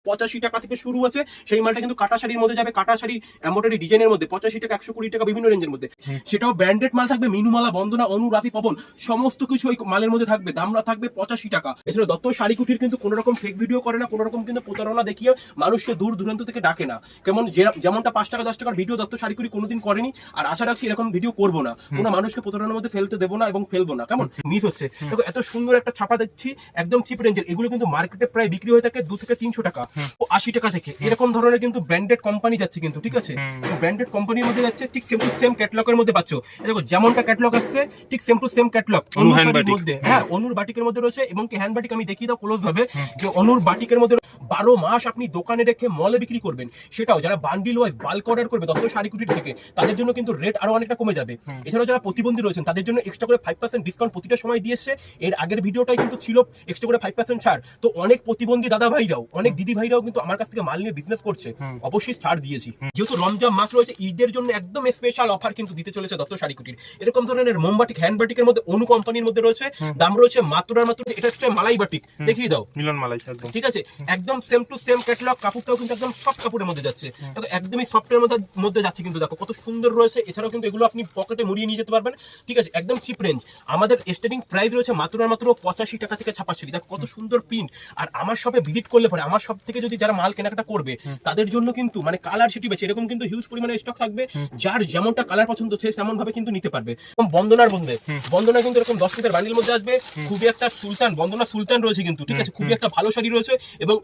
85 টাকা থেকে শুরু আছে। সেই মালটা কিন্তু কাটা শাড়ির মধ্যে যাবে, কাটা শাড়ি এমব্রয়ডারি ডিজাইনের মধ্যে 85 টাকা 120 টাকা বিভিন্ন রেঞ্জের মধ্যে। সেটাও ব্র্যান্ডেড মাল থাকবে, মিনুমালা, বন্দনা, অনু, রাফি, পবন সমস্ত কিছু ওই মালের মধ্যে থাকবে। দামটা থাকবে 85 টাকা। এছাড়া দত্ত শাড়ি কুটির কিন্তু কোনো রকম ফেক ভিডিও করে না, কোনো রকম কিন্তু প্রতারণা দেখিয়ে মানুষকে দূর দূরান্ত থেকে ডাকে না। কেমন যেমনটা 5 টাকা 10 টাকার ভিডিও দত্ত শাড়ি কুটি কোনোদিন করেনি, আর আশা রাখছি এরকম ভিডিও করবো না। কোনো মানুষকে প্রতারণার মধ্যে ফেলতে দেবো না এবং ফেলবো না। কেমন মিস হচ্ছে দেখো, এত সুন্দর একটা ছাপা দেখছি একদম চিপ রেঞ্জের। এগুলো কিন্তু মার্কেটে প্রায় বিক্রি হয়ে থাকে 2 থেকে 300 টাকা, 80 টাকা থেকে এরকম ধরনের কিন্তু ব্র্যান্ডেড কোম্পানি যাচ্ছে কিন্তু, ঠিক আছে? ব্র্যান্ডেড কোম্পানির মধ্যে যাচ্ছে, ঠিক সেম টু সেম ক্যাটালগের মধ্যে পাচ্ছ। দেখো যেমনটা ক্যাটালগ আসছে ঠিক সেম টু সেম ক্যাটালগ অনুর মধ্যে। হ্যাঁ, অনুর বাটিকের মধ্যে রয়েছে এবং কি হ্যান্ড বাটিক আমি দেখিয়ে দাও ক্লোজ ভাবে, যে অনুর বাটিকের মধ্যে 12 মাস আপনি দোকানে রেখে মলে বিক্রি করবেন। সেটাও যারা বান্ডিল ওয়াইজ বাল্ক অর্ডার করবে দত্ত শাড়ি কুটির থেকে, তাদের জন্য কিন্তু রেট আরো অনেকটা কমে যাবে। এছাড়াও যারা প্রতিবন্ধী রয়েছেন তাদের জন্য এক্সট্রা করে 5% ডিসকাউন্ট প্রতিটা সময় দিয়েছে। এর আগের ভিডিওটাই কিন্তু ছিল এক্সট্রা করে 5% ছাড়। তো অনেক প্রতিবন্ধী দাদা ভাইরাও, অনেক দিদি ভাইরাও কিন্তু আমার কাছ থেকে মাল নিয়ে বিজনেস করছে, অবশ্যই ছাড় দিয়েছি। যেহেতু রমজান মাস রয়েছে, ঈদের জন্য একদম স্পেশাল অফার কিন্তু দিতে চলেছে দত্ত শাড়ি কুটির। এরকম ধরনের মোমবাটিক হ্যান্ড বাটিকের মধ্যে অনু কোম্পানির মধ্যে রয়েছে, দাম রয়েছে মাত্র আর মাত্র, এটা হচ্ছে মালাই বাটিক, দেখিয়ে দাও মিলন মালাই একদম, ঠিক আছে? একদম সেম টু সেম ক্যাটালগ। কাপড়টাও কিন্তু একদম সফট কাপড়ের মধ্যে যাচ্ছে, একদমই সফটের মধ্যে যাচ্ছে কিন্তু। দেখো কত সুন্দর রয়েছে। এছাড়াও কিন্তু এগুলো আপনি পকেটে মুড়িয়ে নিয়ে যেতে পারবেন, ঠিক আছে? একদম চিপ রেঞ্জ। আমাদের স্টার্টিং প্রাইস রয়েছে মাত্র আর মাত্র 85 টাকা থেকে ছাপা শাড়ি। দেখো কত সুন্দর প্রিন্ট। আর আমার শপে ভিজিট করলে পরে, আমার শপ থেকে যদি যারা মাল কেনাকাটা করবে তাদের জন্য কিন্তু মানে কালার সেটি বেছে এরকম কিন্তু হিউজ পরিমাণে স্টক থাকবে। যার যেমনটা কালার পছন্দ সে তেমন ভাবে কিন্তু নিতে পারবে। বন্দনার মধ্যে, বন্দনা কিন্তু এরকম 10 পিসের বান্ডিল মধ্যে আসবে। খুবই একটা সুলতান, বন্দনা সুলতান রয়েছে কিন্তু, ঠিক আছে? খুবই একটা ভালো শাড়ি রয়েছে এবং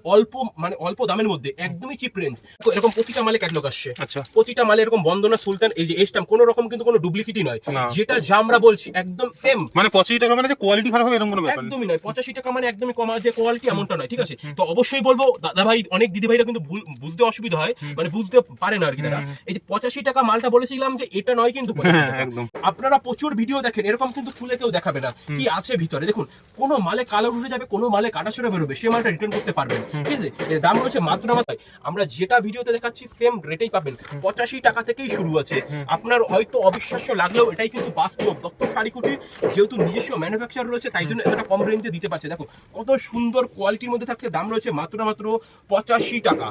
অল্প দামের মধ্যে একদমই চিপ রেঞ্জ। তো এরকম প্রতিটা মালে ক্যাটালগ আসছে। আচ্ছা, প্রতিটা মালে এরকম বন্দনা সুলতান, এই যে স্ট্যাম্প, কোনো রকম কিন্তু কোনো ডুপ্লিসিটি নয়। যেটা যা আমরা বলছি একদম সেম। মানে 85 টাকা মানে যে কোয়ালিটি খারাপ হবে এরকম কোনো ব্যাপার একদমই নয়। 85 টাকা মানে একদমই কমা যে কোয়ালিটি এমনটা নয়, ঠিক আছে? তো অবশ্যই বলবো দাদা ভাই, অনেক দিদি ভাইরা কিন্তু বুঝতে অসুবিধা হয়, মানে বুঝতে পারে না আর কি তারা। এই যে 85 টাকা মালটা বলেছিলাম যে এটা নয় কিন্তু 85 টাকা। একদম। আপনারা প্রচুর ভিডিও দেখেন, এরকম কিন্তু খুলে কেউ দেখাবে না কি আছে ভিতরে। দেখুন কোনো মালে কালার উঠে যাবে, কোনো মালে কাটা ছড়া বেরোবে, সে মালটা রিটার্ন করতে পারবেন, ঠিক আছে? এর দাম রয়েছে মাত্র আমরা যেটা ভিডিওতে দেখাচ্ছি সেম রেটেই পাবেন। 85 টাকা থেকেই শুরু আছে। আপনার হয়তো অবিশ্বাস্য লাগলেও এটাই কিন্তু বাস্তব। দত্ত শাড়ি কুটির যেহেতু নিজস্ব ম্যানুফ্যাকচার রয়েছে, তাই জন্য এতটা কম রেঞ্জে দিতে পারছে। দেখো কত সুন্দর কোয়ালিটির মধ্যে থাকছে। দাম রয়েছে মাত্র 85 টাকা।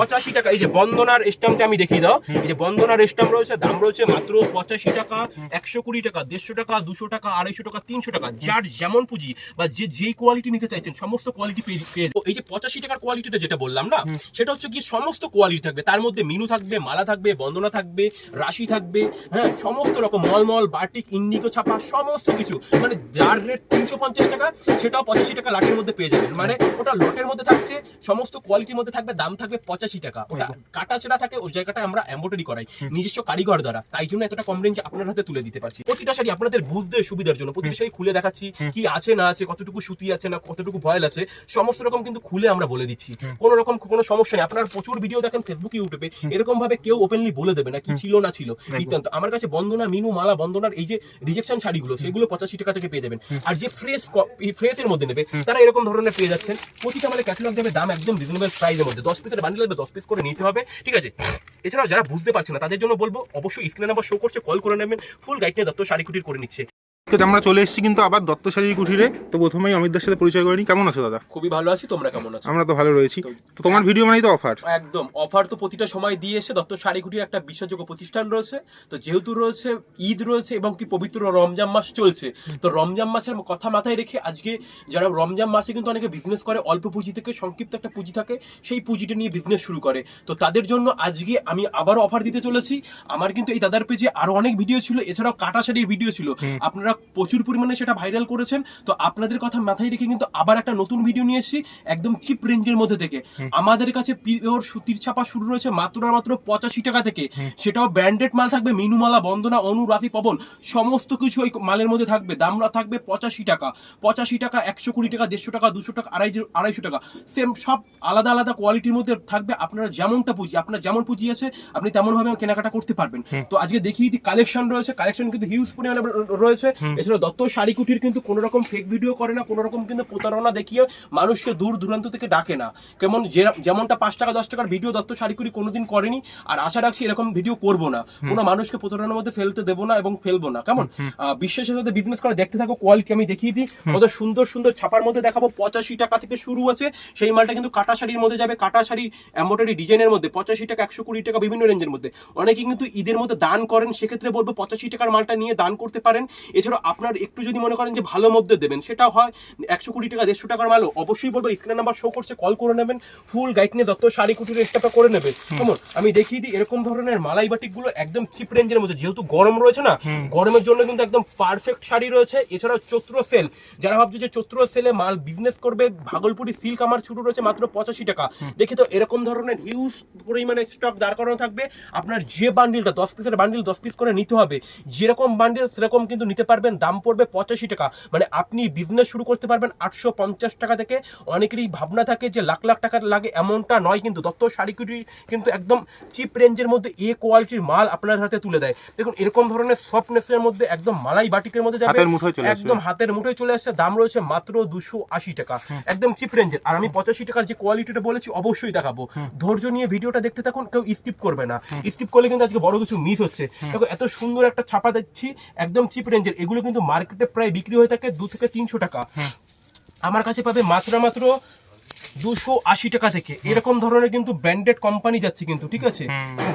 85 টাকা। এই যে বন্দনার স্ট্যাম্পটা আমি দেখিয়ে দাও, এই যে বন্দনার স্ট্যাম্প রয়েছে, দাম রয়েছে মাত্র 85 টাকা, 120 টাকা, 150 টাকা, 200 টাকা, 250 টাকা, 300 টাকা। যার যেমন পুঁজি বা যেই কোয়ালিটি নিতে চাইছেন সমস্ত কোয়ালিটি পেয়ে। এই যে 85 টাকার কোয়ালিটিটা যেটা বললাম না, সেটা হচ্ছে কি সমস্ত কোয়ালিটি থাকবে। তার মধ্যে মিনু থাকবে, মালা থাকবে, বন্দনা থাকবে, রাশি থাকবে, হ্যাঁ সমস্ত রকম মলমল, বাটিক, ইন্ডিগো ছাপা সমস্ত কিছু। মানে যার রেট 350 টাকা সেটাও 85 টাকা লাটের মধ্যে পেয়ে যাবেন। মানে ওটা লটের মধ্যে থাকছে, সমস্ত কোয়ালিটির মধ্যে থাকবে, দাম থাকবে 85 টাকা। ওটা কাটা ছেঁড়া থাকে, ওই জায়গাটা আমরা এমব্রয়ডারি করাই নিজস্ব কারিগর দ্বারা, তাই জন্য এতটা কম রেঞ্জে আপনার হাতে তুলে দিতে পারছি। প্রতিটা শাড়ি আপনাদের বুঝতে সুবিধার জন্য প্রতিটা শাড়ি খুলে দেখাচ্ছি, কি আছে না আছে, কতটুকু সুতি আছে না কতটুকু ভয়েল আছে, সমস্ত রকম কিন্তু খুলে আমরা বলে দিচ্ছি। কোনো রকম কোনো সমস্যা নেই। আপনারা প্রচুর ভিডিও দেখেন ফেসবুকে, ইউটিউবে, এরকম ভাবে কেউ ওপেনলি বলে দেবে না কি ছিল না ছিল নিত্যান্ত। আমার কাছে বন্দনা, মিনু, মালা, বন্দনার এই যে রিজেকশন শাড়িগুলো সেগুলো 85 টাকা থেকে পেয়ে যাবেন। আর যে ফ্রেশের মধ্যে নেবে তারা এরকম ধরনের পেয়ে যাচ্ছেন। প্রতিটা মানে ক্যাটালগ দেবে, দাম একদম রিজনেবল প্রাইসের মধ্যে। 10 পিসের বান্ডিল হবে, 10 পিস করে নিতে হবে, ঠিক আছে? এছাড়াও যারা বুঝতে পারছে না তাদের জন্য বলবো অবশ্যই স্ক্রিনে নাম্বার শো করছে, কল করে নেবেন। ফুল গাইড নিয়ে দত্ত শাড়ি কুটির করে নিচ্ছে। আমরা চলে এসেছি কিন্তু আবার দত্ত শাড়ি কুটিরে। তো প্রথমেই অমিতদার সাথে পরিচয় করে নিই। কেমন আছো দাদা? খুবই ভালো আছি, তোমরা কেমন আছো? আমরা তো ভালো রয়েছি। তো তোমার ভিডিও মানেই তো অফার। একদম অফার তো প্রতিটা সময় দিয়ে এসে দত্ত শাড়ি কুটির একটা বিশ্বাসযোগ্য প্রতিষ্ঠান রয়েছে। তো যেহেতু রয়েছে ঈদ রয়েছে এবং কি পবিত্র রমজান মাস চলছে, তো রমজান মাসের কথা মাথায় রেখে আজকে যারা রমজান মাসে কিন্তু অনেকে বিজনেস করে, অল্প পুঁজি থেকে সংক্ষিপ্ত একটা পুঁজি থাকে, সেই পুঁজিটা নিয়ে বিজনেস শুরু করে। তো তাদের জন্য আজকে আমি আবারও অফার দিতে চলেছি। আমার কিন্তু এই দাদার পেজে আরো অনেক ভিডিও ছিল, এছাড়াও কাটা শাড়ির ভিডিও ছিল, আপনারা প্রচুর পরিমাণে সেটা ভাইরাল করেছেন। তো আপনাদের কথা মাথায় রেখে কিন্তু আবার একটা নতুন ভিডিও নিয়ে এসেছি একদম চিপ রেঞ্জের মধ্যে থেকে। আমাদের কাছে পিওর সুতির ছাপা শুরু রয়েছে মাত্র 85 টাকা থেকে। সেটাও ব্র্যান্ডেড মাল থাকবে, মিনুমালা, বন্দনা, অনু, রাফি, পবন সমস্ত কিছু ওই মালের মধ্যে থাকবে। দামরা থাকবে 85 টাকা, 85 টাকা, 120 টাকা, 150 টাকা, 200 টাকা, 250 টাকা। সেম সব আলাদা আলাদা কোয়ালিটির মধ্যে থাকবে। আপনারা যেমনটা পুঁজি, আপনার যেমন পুঁজি আছে আপনি তেমন ভাবে কেনাকাটা করতে পারবেন। তো আজকে দেখিয়ে দিই কালেকশন রয়েছে, কালেকশন কিন্তু হিউজ পরিমাণে রয়েছে। এছাড়া দত্ত শাড়ি কুটির কিন্তু কোনো রকম ফেক ভিডিও করে না, কোনো রকম কিন্তু প্রতারণা দেখিয়ে মানুষকে দূর দূরান্ত থেকে ডাকে না। কেমন যেমনটা 5 টাকা 10 টাকার ভিডিও দত্ত শাড়ি কুটি কোনোদিন করেনি, আর আশা রাখছি এরকম ভিডিও করবো না, কোনো মানুষকে প্রতারণার মধ্যে ফেলতে দেবো না এবং ফেলবো না। কেমন বিশ্বাসের সাথে বিজনেস করে দেখতে থাকো। কোয়ালিটি আমি দেখিয়ে দিই, কত সুন্দর সুন্দর ছাপার মধ্যে দেখাবো। 85 টাকা থেকে শুরু আছে, সেই মালটা কিন্তু কাটা শাড়ির মধ্যে যাবে, কাটা শাড়ি এমব্রয়ডারি ডিজাইনের মধ্যে 85 টাকা 120 টাকা বিভিন্ন রেঞ্জের মধ্যে। অনেকেই কিন্তু ঈদের মধ্যে দান করেন, সেক্ষেত্রে বলবো 85 টাকার মালটা নিয়ে দান করতে পারেন। এছাড়াও আপনার একটু যদি মনে করেন যে ভালো মধ্যে দেবেন, সেটা হয় 120 টাকা 150 টাকার মালও অবশ্যই বলবো স্ক্রিন নাম্বার শো করছে, কল করে নেবেন, ফুল গাইড নিয়ে দত্ত শাড়ি কুটির স্টাফটা করে নেবেন। কেমন আমি দেখিয়ে দিই এরকম ধরনের মালাই বাটিক গুলো একদম চিপ রেঞ্জের মধ্যে, যেহেতু গরম রয়েছে না, গরমের জন্য কিন্তু একদম পারফেক্ট শাড়ি রয়েছে। এছাড়াও চৈত্র সেল, যারা ভাবছে যে চৈত্র সেলে মাল বিজনেস করবে, ভাগলপুরি সিল্ক আমার শুরু রয়েছে মাত্র 85 টাকা। দেখি তো এরকম ধরনের হিউজ পরিমাণে স্টক দাঁড় করানো থাকবে। আপনার যে বান্ডিলটা 10 পিসের বান্ডিল 10 পিস করে নিতে হবে, যেরকম বান্ডিল সেরকম কিন্তু নিতে পারবেন। দাম পড়বে 85 টাকা, মানে আপনি বিজনেস শুরু করতে পারবেন 850 টাকা থেকে। অনেকেরই ভাবনা থাকে যে লাখ লাখ টাকা লাগে, এমনটা নয় কিন্তু। দত্ত শাড়ি কুটি কিন্তু একদম চিপ রেঞ্জের মধ্যে এ কোয়ালিটির মাল আপনার হাতে তুলে দেয়। দেখুন এরকম ধরনের সফটনেসের মধ্যে একদম মালাই বাটিকের মধ্যে যাবে, একদম হাতের মুঠোয় চলে আসছে। দাম রয়েছে মাত্র 280 টাকা, একদম চিপ রেঞ্জের। আর আমি 85 টাকার যে কোয়ালিটিটা বলেছি অবশ্যই দেখাবো, ধৈর্য নিয়ে ভিডিওটা দেখতে থাকুন, কেউ স্কিপ করবে না। স্কিপ করলে কিন্তু আজকে বড় কিছু মিস হচ্ছে। দেখো এত সুন্দর একটা ছাপা দিচ্ছি, একদম চিপ রেঞ্জের। এগুলো কিন্তু মার্কেটে প্রায় বিক্রি হয়ে থাকে 2 থেকে 300 টাকা, আমার কাছে পাবে মাত্র 280 টাকা থেকে। এরকম ধরনের কিন্তু ব্র্যান্ডেড কোম্পানি যাচ্ছে কিন্তু, ঠিক আছে,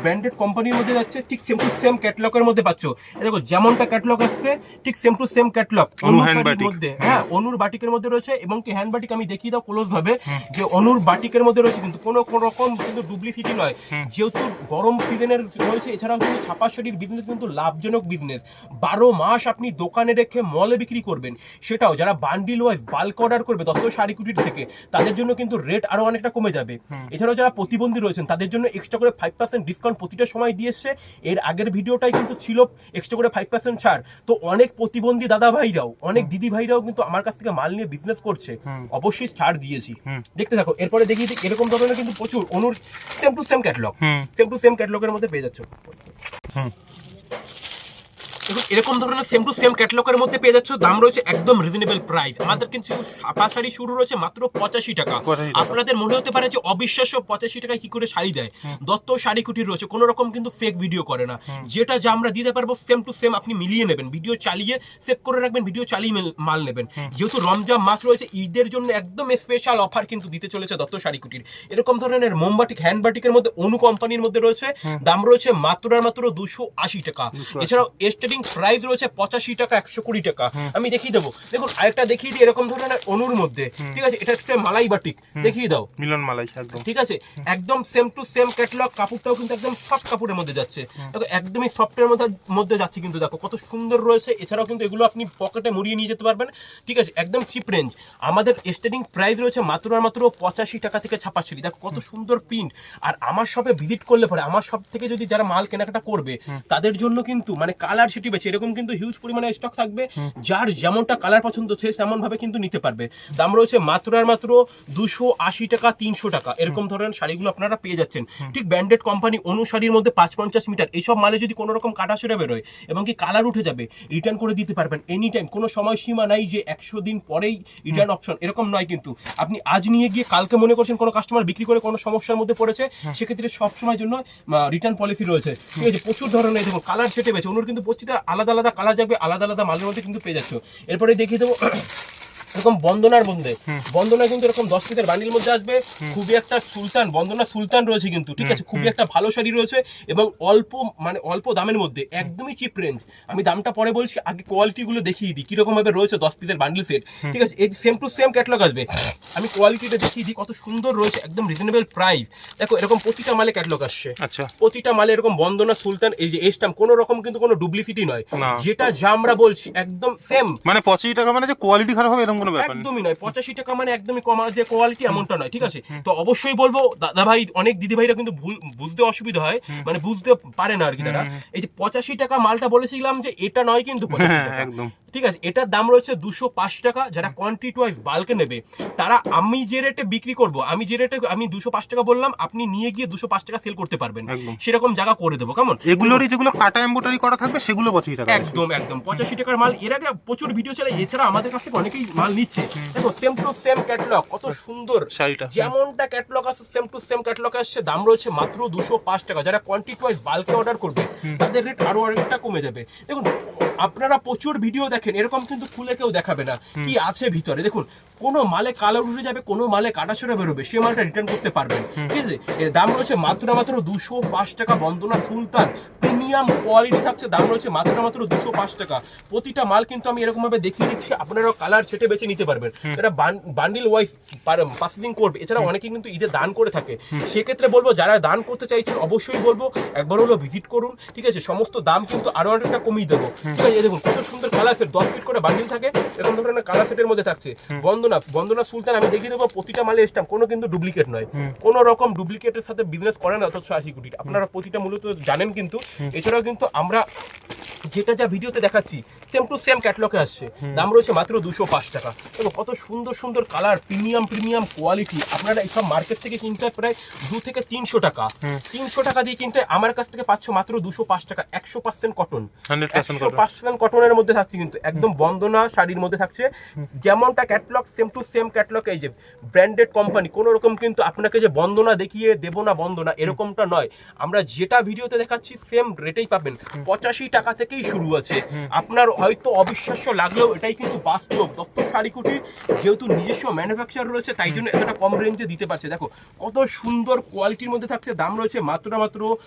ব্র্যান্ডেড কোম্পানির মধ্যে যাচ্ছে, ঠিক সেম টু সেম ক্যাটালগের মধ্যে পাচ্ছ। দেখো যেমনটা ক্যাটালগ আসছে ঠিক সেম টু সেম ক্যাটালগ অনুর মধ্যে, হ্যাঁ অনুর বাটিকের মধ্যে রয়েছে। এবং কি হ্যান্ড বাটিক আমি দেখিয়ে দাও ক্লোজ ভাবে, যে অনুর বাটিকের মধ্যে রয়েছে কিন্তু কোনো রকম কিন্তু ডুপ্লিসিটি নয়, যেহেতু গরম সিজনের রয়েছে। এছাড়াও কিন্তু ছাপা শাড়ির বিজনেস কিন্তু লাভজনক বিজনেস, 12 মাস আপনি দোকানে রেখে মলে বিক্রি করবেন। সেটাও যারা বান্ডিল ওয়াইজ বাল্ক অর্ডার করবে দত্ত শাড়ি কুটির থেকে, তাদের জন্য কিন্তু রেট আরো অনেকটা কমে যাবে। এছাড়াও যারা প্রতিবন্ধী রয়েছেন তাদের জন্য এক্সট্রা করে 5% ডিসকাউন্ট প্রতিটা সময় দিয়ে এসছে। এর আগের ভিডিওটাই কিন্তু ছিল এক্সট্রা করে 5% ছাড়। তো অনেক প্রতিবন্ধী দাদা ভাইরাও, অনেক দিদি ভাইরাও কিন্তু আমার কাছ থেকে মাল নিয়ে বিজনেস করছে, অবশ্যই ছাড় দিয়েছি। দেখতে থাকো, এরপরে দেখিয়ে দিই এরকম ধরনের কিন্তু প্রচুর অনুর same to same catalog, same to same ক্যাটালগের মধ্যে পেয়ে যাচ্ছ। এরকম ধরনের সেম টু সেম ক্যাটালগের মধ্যে পেয়ে যাচ্ছ। দাম রয়েছে একদম রিজনেবল প্রাইস। আমাদের কিন্তু ছাপা শাড়ি শুরু রয়েছে মাত্র 85 টাকা। আপনাদের মনে হতে পারে যে অবিশ্বাস্য 85 টাকায় কি করে শাড়ি দেয়। দত্ত শাড়ি কুটির রয়েছে, কোনো রকম কিন্তু ফেক ভিডিও করে না। যেটা যা আমরা দিতে পারবো সেম টু সেম আপনি মিলিয়ে নেবেন, ভিডিও চালিয়ে সেভ করে রাখবেন, ভিডিও চালিয়ে মাল নেবেন। যেহেতু রমজান মাস রয়েছে, ঈদের জন্য একদম স্পেশাল অফার কিন্তু দিতে চলেছে দত্ত শাড়ি কুটির। এরকম ধরনের মোমবাটিক হ্যান্ড বাটিকের মধ্যে অনু কোম্পানির মধ্যে রয়েছে, দাম রয়েছে মাত্র 280 টাকা। এছাড়াও প্রাইস রয়েছে 85 টাকা 120 টাকা। আমি দেখিয়ে দেবো, দেখুন আরেকটা দেখিয়ে দিই এরকম ধরনের অনুর মধ্যে, ঠিক আছে, এটা একটা মালাই বাটিক দেখিয়ে দাও, মিলন মালাই একদম, ঠিক আছে, একদম সেম টু সেম ক্যাটালগ। কাপড়টাও কিন্তু একদম সফট কাপড়ের মধ্যে যাচ্ছে, দেখো একদমই সফটের মধ্যে যাচ্ছে কিন্তু, দেখো কত সুন্দর রয়েছে। এছাড়াও কিন্তু এগুলো আপনি পকেটে মুড়িয়ে নিয়ে যেতে পারবেন, ঠিক আছে, একদম চিপ রেঞ্জ। আমাদের স্টার্টিং প্রাইস রয়েছে মাত্র 85 টাকা থেকে ছাপা শাড়ি। দেখো কত সুন্দর প্রিন্ট। আর আমার শপে ভিজিট করলে পরে, আমার শপ থেকে যদি যারা মাল কেনাকাটা করবে তাদের জন্য কিন্তু মানে কালার সেটি বেছে এরকম কিন্তু হিউজ পরিমাণে স্টক থাকবে। যার যেমনটা কালার পছন্দ সে তেমন ভাবে কিন্তু নিতে পারবে। দাম রয়েছে মাত্র 280 টাকা 300 টাকা। এরকম ধরনের শাড়িগুলো আপনারা পেয়ে যাচ্ছেন। ঠিক ব্র্যান্ডেড কোম্পানি অনু শাড়ির মধ্যে 550 মিটার এইসব মালে যদি কোনো রকম কাটা ছেড়ে বেরোয় এবং কি কালার উঠে যাবে, রিটার্ন করে দিতে পারবেন এনি টাইম। কোনো সময়সীমা নাই যে 100 দিন পরেই রিটার্ন অপশন, এরকম নয় কিন্তু। আপনি আজ নিয়ে গিয়ে কালকে মনে করছেন কোনো কাস্টমার বিক্রি করে কোনো সমস্যার মধ্যে পড়েছে, সেক্ষেত্রে সবসময়ের জন্য রিটার্ন পলিসি রয়েছে, ঠিক আছে। প্রচুর ধরনের দেখুন কালার সেটে বেছে অনুর কিন্তু প্রতিটা আলাদা আলাদা কালার যাবে, আলাদা আলাদা মালের মধ্যে কিন্তু পেয়ে যাচ্ছ। এরপরে দেখিয়ে দেবো এরকম বন্দনার মধ্যে, বন্দনা কিন্তু এরকম 10 পিসের বান্ডিল মধ্যে আসবে। খুবই একটা সুলতান, বন্দনা সুলতান রয়েছে কিন্তু, ঠিক আছে, খুবই একটা ভালো শাড়ি রয়েছে এবং অল্প দামের মধ্যে, একদমই চিপ রেঞ্জ। আমি দামটা পরে বলছি, আগে কোয়ালিটি গুলো দেখিয়ে দিই কিরকম ভাবে রয়েছে 10 পিসের বান্ডিল সেট, ঠিক আছে। এই সেম টু সেম ক্যাটালগ আসবে, আমি কোয়ালিটিটা দেখিয়ে দিই কত সুন্দর রয়েছে, একদম রিজনেবল প্রাইস। দেখো এরকম প্রতিটা মালে ক্যাটালগ আসছে, আচ্ছা, প্রতিটা মালে এরকম বন্দনা সুলতান, এই যে স্ট্যাম্প, কোনো রকম কিন্তু কোনো ডুপ্লিসিটি নয়, যেটা যা আমরা বলছি একদম সেম। মানে 85 টাকা মানে যে কোয়ালিটি খারাপ হবে এরকম কোনো ব্যাপার না। একদমই নয়, 85 টাকা মানে একদমই কম যে কোয়ালিটি এমনটা নয়, ঠিক আছে। তো অবশ্যই বলবো দাদা ভাই, অনেক দিদি ভাইরা কিন্তু বুঝতে অসুবিধা হয়, মানে বুঝতে পারে না আর কি তারা। এই যে 85 টাকা মালটা বলেছিলাম যে এটা নয় কিন্তু 85 টাকা, একদম ঠিক আছে। এটার দাম রয়েছে 205 টাকা। যারা কোয়ান্টিটি ওয়াইজ বাল্কে নেবে তারা, আমি যে রেটে বিক্রি করব, আমি যে রেটে আমি 205 টাকা বললাম, আপনি নিয়ে গিয়ে 205 টাকা সেল করতে পারবেন, সেরকম জায়গা করে দেবো, কেমন। এগুলোরই যেগুলো কাটা এমব্রয়ডারি করা থাকবে সেগুলো 85 টাকা। একদম 85 টাকার মাল। এর আগে প্রচুর ভিডিও চলে, এছাড়া আমাদের কাছ থেকে অনেকেই মাল নিচ্ছে। দেখো সেম টু সেম ক্যাটালগ, কত সুন্দর শাড়িটা, যেমনটা ক্যাটালগ আছে সেম টু সেম ক্যাটালগ আসছে। দাম রয়েছে মাত্র 205 টাকা। যারা কোয়ান্টিটি ওয়াইজ বাল্কে অর্ডার করবে তাদের রেট আরো অনেকটা কমে যাবে। দেখুন, আপনারা প্রচুর ভিডিও দেখেন, এরকম কিন্তু খুলে কেউ দেখাবে না কি আছে ভিতরে। দেখুন, কোনো মালে কালার উঠে যাবে, কোনো মালে কাটাছড়া বেরোবে, সে মালটা রিটার্ন করতে পারবেন, ঠিক আছে। এর দাম রয়েছে মাত্র 205 টাকা। বন্দনা সুলতান প্রিমিয়াম কোয়ালিটি থাকছে, দাম রয়েছে মাত্র 205 টাকা। প্রতিটা মাল কিন্তু আমি এরকম ভাবে দেখিয়ে দিচ্ছি, আপনারা কালার সেটে বেছে নিতে পারবেন। এটা বান্ডিল ওয়াইজ পার্সেলিং করবে। এছাড়া অনেকেই কিন্তু ঈদে দান করে থাকে, সেক্ষেত্রে বলবো যারা দান করতে চাইছেন অবশ্যই বলবো একবার হলো ভিজিট করুন, ঠিক আছে। সমস্ত দাম কিন্তু আরো অনেকটা কমিয়ে দেবো, ঠিক আছে। দেখুন কত সুন্দর কালার সেট, 10 ফিট করে বান্ডিল থাকে, এরকম ধরনের কালার সেটের মধ্যে থাকছে। বন্দনা সুলতান আমি দেখিয়ে দেবো প্রতিটা মালের স্ট্যাম্প, কোনো কিন্তু ডুপ্লিকেট নয়, কোনো রকম ডুপ্লিকেটের সাথে বিজনেস করেন না, অথচ 80 কোটি আপনারা প্রতিটা মূলত জানেন কিন্তু। এছাড়াও কিন্তু আমরা যেটা যা ভিডিওতে দেখাচ্ছি সেম টু সেম ক্যাটালগে আসছে, দাম রয়েছে মাত্র 205 টাকা। দেখো কত সুন্দর সুন্দর কালার, প্রিমিয়াম কোয়ালিটি। আপনারা এইসব মার্কেট থেকে কিনতে প্রায় 2 থেকে 300 টাকা, 300 টাকা দিয়ে কিনতে আমার কাছ থেকে পাচ্ছ মাত্র 205 টাকা। 100% কটন, 100% কটনের মধ্যে থাকছে, কিন্তু একদম বন্দনা শাড়ির মধ্যে থাকছে যেমনটা catalog same to same catalogue. এই যে ব্র্যান্ডেড কোম্পানি, কোনো রকম কিন্তু আপনাকে যে বন্দনা দেখিয়ে দেবো না বন্দনা এরকমটা নয়। আমরা যেটা ভিডিওতে দেখাচ্ছি সেম রেটেই পাবেন, 85 টাকা থেকেই শুরু আছে। আপনার হয়তো অবিশ্বাস্য লাগলেও এটাই কিন্তু বাস্তব। দত্ত শাড়ি কুটির যেহেতু নিজস্ব ম্যানুফ্যাকচার রয়েছে, তাই জন্য এতটা কম রেঞ্জে দিতে পারছে। দেখো কত সুন্দর কোয়ালিটির মধ্যে থাকছে, দাম রয়েছে মাত্র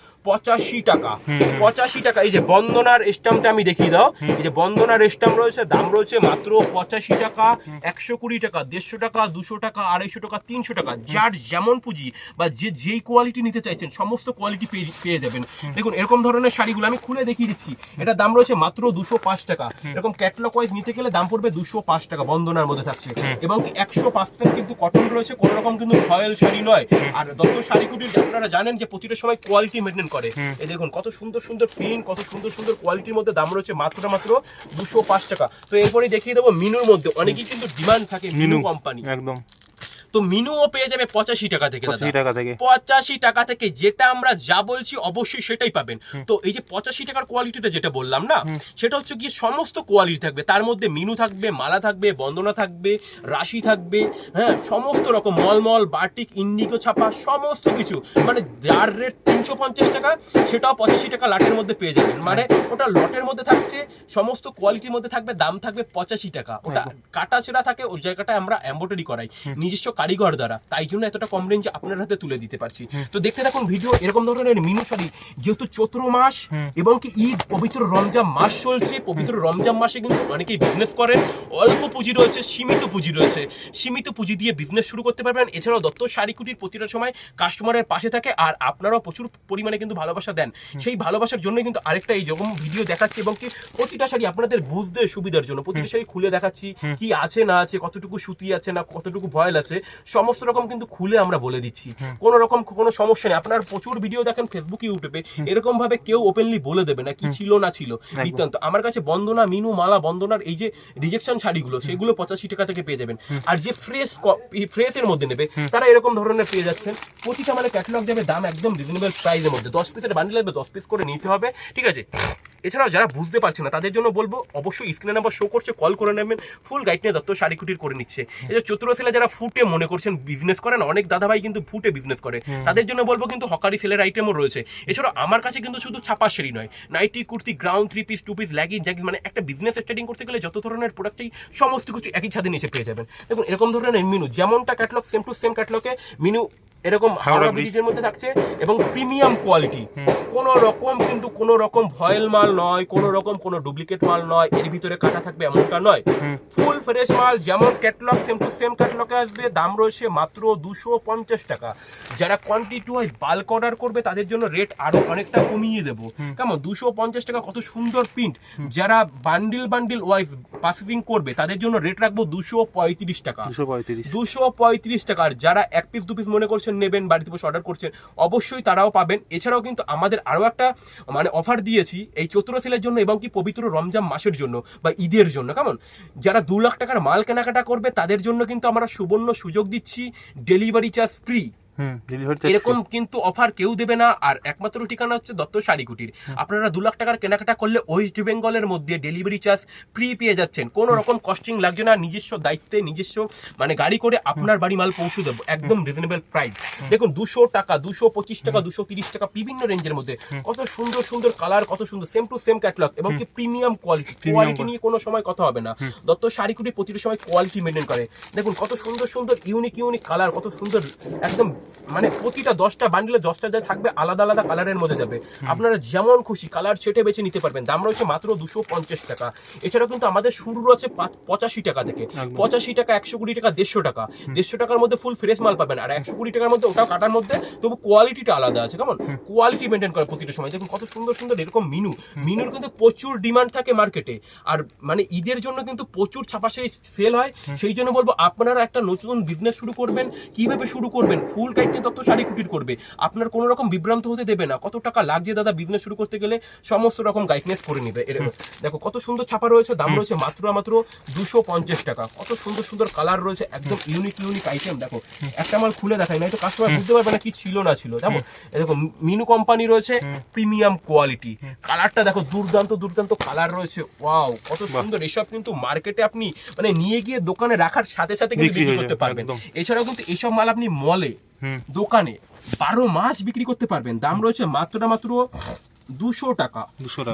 85 টাকা। 85 টাকা। এই যে বন্দনার স্ট্যাম্পটা আমি দেখিয়ে দাও, এই যে বন্দনার স্ট্যাম্প রয়েছে, দাম রয়েছে মাত্র 85 টাকা, 120 টাকা, 150 টাকা, 200 টাকা, 250 টাকা, 300 টাকা। যার যেমন পুঁজি বা যেই কোয়ালিটি নিতে চাইছেন সমস্ত কোয়ালিটি পেয়ে যাবেন। দেখুন এরকম ধরনের শাড়িগুলো আমি খুলে দেখিয়ে দিচ্ছি, এটা দাম রয়েছে মাত্র 205 টাকা। এরকম ক্যাটালগ ওয়াইজ নিতে গেলে দাম পড়বে 205 টাকা। বন্দনার মধ্যে থাকছে এবং 100% কিন্তু কটন রয়েছে, কোনো রকম কিন্তু ফয়েল শাড়ি নয়। আর দত্ত শাড়ি কুটির আপনারা জানেন যে প্রতিটা সময় কোয়ালিটি মেনটেন করে। এই দেখুন কত সুন্দর সুন্দর প্রিন্ট, কত সুন্দর সুন্দর কোয়ালিটির মধ্যে, দাম রয়েছে মাত্র 205 টাকা। তো এরপরে দেখিয়ে দেবো মিনুর মধ্যে অনেকেই কিন্তু ডিমান্ড থাকে মিনু কোম্পানি, একদম। তো মিনুও পেয়ে যাবে 85 টাকা থেকে। 85 টাকা থেকে যেটা আমরা যা বলছি অবশ্যই সেটাই পাবেন। তো এই যে 85 টাকার কোয়ালিটিটা যেটা বললাম না, সেটা হচ্ছে কি সমস্ত কোয়ালিটি থাকবে, তার মধ্যে মিনু থাকবে, মালা থাকবে, বন্দনা থাকবে, রাশি থাকবে, হ্যাঁ সমস্ত রকম মলমল, বাটিক, ইন্ডিগো ছাপা সমস্ত কিছু। মানে যার রেট 350 টাকা সেটাও 85 টাকা লাটের মধ্যে পেয়ে যাবেন। মানে ওটা লটের মধ্যে থাকছে, সমস্ত কোয়ালিটির মধ্যে থাকবে, দাম থাকবে 85 টাকা। ওটা কাটা ছেঁড়া থাকে, ওই জায়গাটায় আমরা এমব্রয়ডারি করাই নিজস্ব কারিগর দ্বারা, তাই জন্য এতটা কম রেঞ্জে আপনার হাতে তুলে দিতে পারছি। তো দেখতে থাকুন ভিডিও। এরকম ধরনের মিনু শাড়ি, যেহেতু চৈত্র মাস এবং কি ঈদ, পবিত্র রমজান মাস চলছে, পবিত্র রমজান মাসে কিন্তু অনেকেই বিজনেস করেন, অল্প পুঁজি রয়েছে, সীমিত পুঁজি রয়েছে, সীমিত পুঁজি দিয়ে বিজনেস শুরু করতে পারবেন। এছাড়াও দত্ত শাড়ি কুটির প্রতিটা সময় কাস্টমারের পাশে থাকে, আর আপনারাও প্রচুর পরিমাণে কিন্তু ভালোবাসা দেন। সেই ভালোবাসার জন্যই কিন্তু আরেকটা এই রকম ভিডিও দেখাচ্ছি, এবং কি প্রতিটা শাড়ি আপনাদের বুঝতে সুবিধার জন্য প্রতিটা শাড়ি খুলে দেখাচ্ছি, কি আছে না আছে, কতটুকু সুতি আছে না কতটুকু ভয়েল আছে, সমস্ত রকম কিন্তু খুলে আমরা বলে দিচ্ছি। কোনো রকম কোনো সমস্যা নেই। আপনার প্রচুর ভিডিও দেখেন ফেসবুক, ইউটিউবে, এরকম ভাবে কেউ ওপেনলি বলে দেবে না কি ছিল না ছিল বৃত্তান্ত। আমার কাছে বন্দনা, মিনু, মালা, বন্দনার এই যে রিজেকশন শাড়িগুলো সেগুলো 85 টাকা থেকে পেয়ে যাবেন। আর যে ফ্রেশের মধ্যে নেবে তারা এরকম ধরনের পেয়ে যাচ্ছেন। প্রতিটা মানে ক্যাটালগ দেবে, দাম একদম রিজনেবল প্রাইসের মধ্যে। 10 পিসের বান্ডিল লাগবে, 10 পিস করে নিতে হবে, ঠিক আছে। এছাড়াও যারা বুঝতে পারছে না তাদের জন্য বলবো অবশ্যই স্ক্রিনে নাম্বার শো করছে, কল করে নেবেন, ফুল গাইড নিয়ে দত্ত শাড়ি কুটির করে নিচ্ছে। এই যে চৈত্র সেলে যারা ফুটে মনে করছেন বিজনেস করেন, অনেক দাদাভাই কিন্তু ফুটে বিজনেস করে, তাদের জন্য বলবো কিন্তু হকারি সেলের আইটেমও রয়েছে। এছাড়াও আমার কাছে কিন্তু শুধু ছাপা শাড়ি নয়, নাইটি, কুর্তি, গ্রাউন্ড, 3 পিস, 2 পিস, লেগিং, জ্যাগিং, মানে একটা বিজনেস স্টার্টিং করতে গেলে যত ধরনের প্রোডাক্টই সমস্ত কিছু একই ছাদে নিচে পেয়ে যাবেন। দেখুন এরকম ধরনের মিনু যেমনটা ক্যাটালগ সেম টু সেম ক্যাটালগে মিনু এরকম হাওড়া হাওড়া ব্রিজ। ব্রিজের মধ্যে থাকছে এবং প্রিমিয়াম কোয়ালিটি, কোনো রকম ভয়েল মাল নয়, কোনো ডুপ্লিকেট মাল নয়, এর ভিতরে কাটা থাকবে এমনটা নয়, ফুল ফ্রেশ মাল যেমন ক্যাটলগ সেম টু সেম ক্যাটলগে আসবে। দাম রয়েছে মাত্র 250 টাকা। যারা কোয়ান্টিটি ওয়াইজ বাল্ক অর্ডার করবে তাদের জন্য রেট আরো অনেকটা কমিয়ে দেবো। কেমন 250 টাকা, কত সুন্দর প্রিন্ট। যারা বান্ডিল ওয়াইজ পার্চেসিং করবে তাদের জন্য রেট রাখবো 235 টাকা। 235 টাকা। আর যারা এক পিস দু পিস মনে করছেন নেবেন, বাড়িতে বসে অর্ডার করছেন, অবশ্যই তারাও পাবেন। এছাড়াও কিন্তু আমাদের আরো একটা মানে অফার দিয়েছি এই চৈত্র সেলের জন্য এবং কি পবিত্র রমজান মাসের জন্য বা ঈদের জন্য। কেমন যারা 2 লাখ টাকার মাল কেনাকাটা করবে তাদের জন্য কিন্তু আমরা সুবর্ণ সুযোগ দিচ্ছি, ডেলিভারি চার্জ ফ্রি। এরকম কিন্তু অফার কেউ দেবে না। আর একমাত্র ঠিকানা হচ্ছে দত্ত শাড়ি কুটির। আপনারা 2 লাখ টাকার কেনাকাটা করলে ওয়েস্ট বেঙ্গলের মধ্যে ডেলিভারি চার্জ ফ্রি পেয়ে যাচ্ছেন, কোনো রকম কস্টিং লাগছে না। নিজস্ব দায়িত্বে নিজস্ব মানে গাড়ি করে আপনার বাড়ি মাল পৌঁছে দেবো একদম রিজনেবল প্রাইস। দেখুন 200 টাকা, 225 টাকা, 230 টাকা, বিভিন্ন রেঞ্জের মধ্যে কত সুন্দর সুন্দর কালার, কত সুন্দর সেম টু সেম ক্যাটালগ এবং কি প্রিমিয়াম কোয়ালিটি নিয়ে কোনো সময় কথা হবে না। দত্ত শাড়ি কুটির প্রতিটা সময় কোয়ালিটি মেনটেন করে। দেখুন কত সুন্দর সুন্দর ইউনিক কালার, কত সুন্দর একদম মানে প্রতিটা 10টা বান্ডিলে 10টা যা থাকবে আলাদা আলাদা কালারের মধ্যে যাবে। আপনারা যেমন খুশি কালার সেটে বেছে নিতে পারবেন। দাম রয়েছে মাত্র 250 টাকা। এছাড়াও কিন্তু আমাদের শুরু রয়েছে 85 টাকা থেকে। 85 টাকা, 120 টাকা, 150 টাকা। 150 টাকার মধ্যে ফুল ফ্রেশ মাল পাবেন। আর 120 টাকার মধ্যে ওটাও কাটার মধ্যে, তবু কোয়ালিটিটা আলাদা আছে। কেমন কোয়ালিটি মেনটেন করে প্রতিটা সময়। দেখুন কত সুন্দর সুন্দর এরকম মিনুর কিন্তু প্রচুর ডিমান্ড থাকে মার্কেটে। আর মানে ঈদের জন্য কিন্তু প্রচুর ছাপাশাড়ি সেল হয়। সেই জন্য বলবো আপনারা একটা নতুন বিজনেস শুরু করবেন, কিভাবে শুরু করবেন ফুল গাইড দত্ত শাড়ি কুটির করবে। আপনার কোনো রকম বিভ্রান্ত হতে দেবে না। কত টাকা লাগছে দাদা বিজনেস শুরু করতে গেলে, সমস্ত রকম গাইডনেস করে নিবে। দেখো কত সুন্দর ছাপা রয়েছে। দাম রয়েছে মাত্র 250 টাকা। কত সুন্দর সুন্দর কালার রয়েছে, একদম ইউনিক আইটেম। দেখো একটা মাল খুলে দেখাই, নাই তো কাস্টমার বুঝতে পারবে না কি ছিল না ছিল। দেখো মিনু কোম্পানি রয়েছে, প্রিমিয়াম কোয়ালিটি। কালারটা দেখো দুর্দান্ত কালার রয়েছে। ওয়াও কত সুন্দর। এসব কিন্তু মার্কেটে আপনি মানে নিয়ে গিয়ে দোকানে রাখার সাথে সাথে কিন্তু বিক্রি করতে পারবেন। এছাড়াও কিন্তু এসব মাল আপনি মলে দোকানে 12 মাস বিক্রি করতে পারবেন। দাম রয়েছে মাত্র 200 টাকা।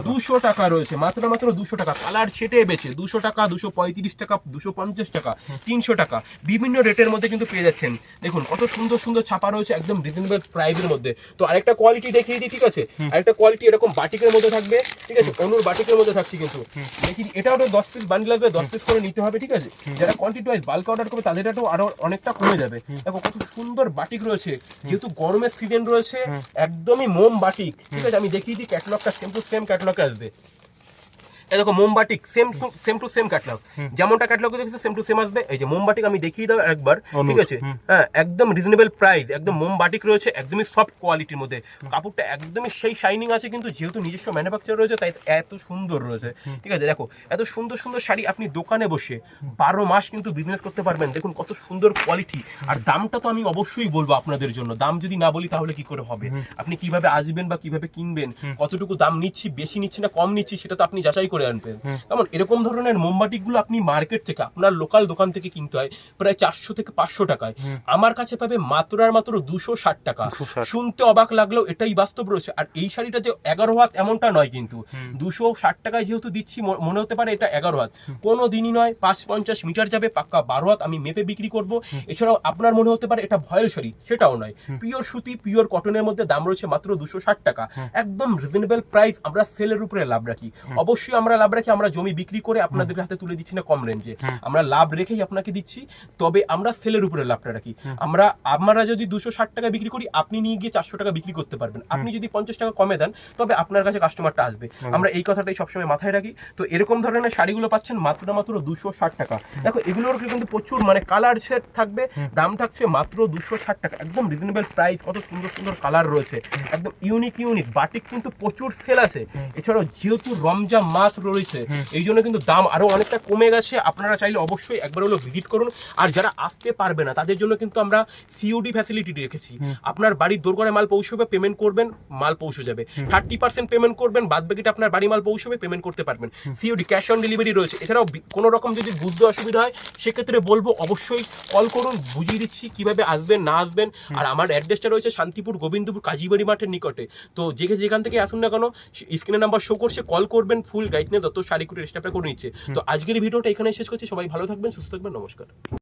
200 টাকা রয়েছে মাত্র 200 টাকা। কালার ছেটে বেছে 200 টাকা, 235 টাকা, 250 টাকা, 300 টাকা, বিভিন্ন রেটের মধ্যে কিন্তু পেয়ে যাচ্ছেন। দেখুন কত সুন্দর সুন্দর ছাপা রয়েছে একদম রিজনেবল প্রাইসের মধ্যে। তো আরেকটা কোয়ালিটি দেখিয়ে দিই, ঠিক আছে? আরেকটা কোয়ালিটি এরকম বাটিকের মধ্যে থাকবে, ঠিক আছে? অনুর বাটিকের মধ্যে থাকছে কিন্তু দেখি, এটাও 10 পিস বান্ডিল আসবে, 10 পিস করে নিতে হবে, ঠিক আছে? যারা কোয়ান্টিটি ওয়াইজ বাল্ক অর্ডার করবে তাদের এটাও আরো অনেকটা কমে যাবে। দেখো কত সুন্দর বাটিক রয়েছে, যেহেতু গরমের সিজন রয়েছে, একদমই মোম বাটিক, ঠিক আছে? আমি দেখিয়ে দিই ক্যাটালগটা সেম টু সেম ক্যাটালগে আসবে। দেখো মোমবাটিক সেম টু সেম ক্যাটালগ, যেমনটা ক্যাটালগে দেখেছে সেম টু সেম আসবে। এই যে মোমবাটিক আমি দেখিয়ে দাও একবার, ঠিক আছে? হ্যাঁ একদম রিজনেবল প্রাইস, একদম মোমবাটিক রয়েছে, একদমই সফট কোয়ালিটির মধ্যে। কাপড়টা একদমই সেই শাইনিং আছে, কিন্তু যেহেতু নিজস্ব ম্যানুফ্যাকচার রয়েছে তাই এত সুন্দর রয়েছে, ঠিক আছে? দেখো এত সুন্দর সুন্দর শাড়ি আপনি দোকানে বসে 12 মাস কিন্তু বিজনেস করতে পারবেন। দেখুন কত সুন্দর কোয়ালিটি। আর দামটা তো আমি অবশ্যই বলবো আপনাদের জন্য, দাম যদি না বলি তাহলে কি করে হবে? আপনি কিভাবে আসবেন বা কিভাবে কিনবেন, কতটুকু দাম নিচ্ছি, বেশি নিচ্ছি না কম নিচ্ছি, সেটা তো আপনি যাচাই করে আনবেন। যেমন এরকম ধরনের মোমবাতিগুলো আপনি মার্কেট থেকে আপনার লোকাল দোকান থেকে কিনতে হয় প্রায় 400 থেকে 500 টাকায়। আমার কাছে পাবে মাত্র 260 টাকা। শুনতে অবাক লাগলেও এটাই বাস্তব রয়েছে। আর এই শাড়িটা যে 11 হাত এমনটা নয়, কিন্তু 260 টাকায় যেহেতু দিচ্ছি মনে হতে পারে এটা 11 হাত, কোনো দিনই নয়। 550 মিটার যাবে, পাক্কা 12 হাত আমি মেপে বিক্রি করব। এছাড়াও আপনার মনে হতে পারে এটা ভয়েল শাড়ি, সেটাও নয়। পিওর সুতি, পিওর কটনের মধ্যে দাম রয়েছে মাত্র 260 টাকা। একদম রিজনেবল প্রাইস। আমরা সেলের উপরে লাভ রাখি, অবশ্যই আমরা লাভ রাখি। আমরা জমি বিক্রি করে আপনাদের হাতে তুলে দিচ্ছি না কম রেঞ্জে, আমরা লাভ রেখেই আপনাকে দিচ্ছি। তবে আমরা সেলের উপরে লাভটা রাখি। আমরা যদি 260 টাকা বিক্রি করি, আপনি নিয়ে গিয়ে 400 টাকা বিক্রি করতে পারবেন। আপনি যদি 50 টাকা কমে দেন তবে আপনার কাছে কাস্টমারটা আসবে। আমরা এই কথাটাই সবসময় মাথায় রাখি। তো এরকম ধরনের শাড়িগুলো পাচ্ছেন মাত্র 260 টাকা। দেখো এগুলোর কিন্তু প্রচুর মানে কালার সেট থাকবে, দাম থাকছে মাত্র 260 টাকা। একদম রিজনেবল প্রাইস। কত সুন্দর সুন্দর কালার রয়েছে, একদম ইউনিক বাটিক কিন্তু প্রচুর সেল আছে। এছাড়াও যেহেতু রমজান মাস রয়েছে এই জন্য কিন্তু দাম আরো অনেকটা কমে গেছে। আপনারা চাইলে অবশ্যই একবার হলো ভিজিট করুন। আর যারা আসতে পারবে না তাদের জন্য কিন্তু আমরা সিওডি ফ্যাসিলিটি রেখেছি। আপনার বাড়ির দোরগোড়ায় মাল পৌঁছবে, পেমেন্ট করবেন, মাল পৌঁছে যাবে। 30% পেমেন্ট করবেন, বাদ বাকিটা আপনার বাড়ি মাল পৌঁছবে, পেমেন্ট করতে পারবেন। সিওডি ক্যাশ অন ডেলিভারি রয়েছে। এছাড়াও কোনো রকম যদি বুঝতে অসুবিধা হয় সেক্ষেত্রে বলবো অবশ্যই কল করুন, বুঝিয়ে দিচ্ছি কিভাবে আসবেন না আসবেন। আর আমার অ্যাড্রেসটা রয়েছে শান্তিপুর গোবিন্দপুর কাজীবাড়ি মাঠের নিকটে। তো যেখান থেকে আসুন না কেন স্ক্রিনে নাম্বার শো করছে, কল করবেন। ফুল গাইড নিয়ে দত্ত শাড়ি কুটির স্টাফটা করে নিচ্ছে। তো আজকের ভিডিওটা এখানে শেষ করছি। সবাই ভালো থাকবেন, সুস্থ থাকবেন, নমস্কার।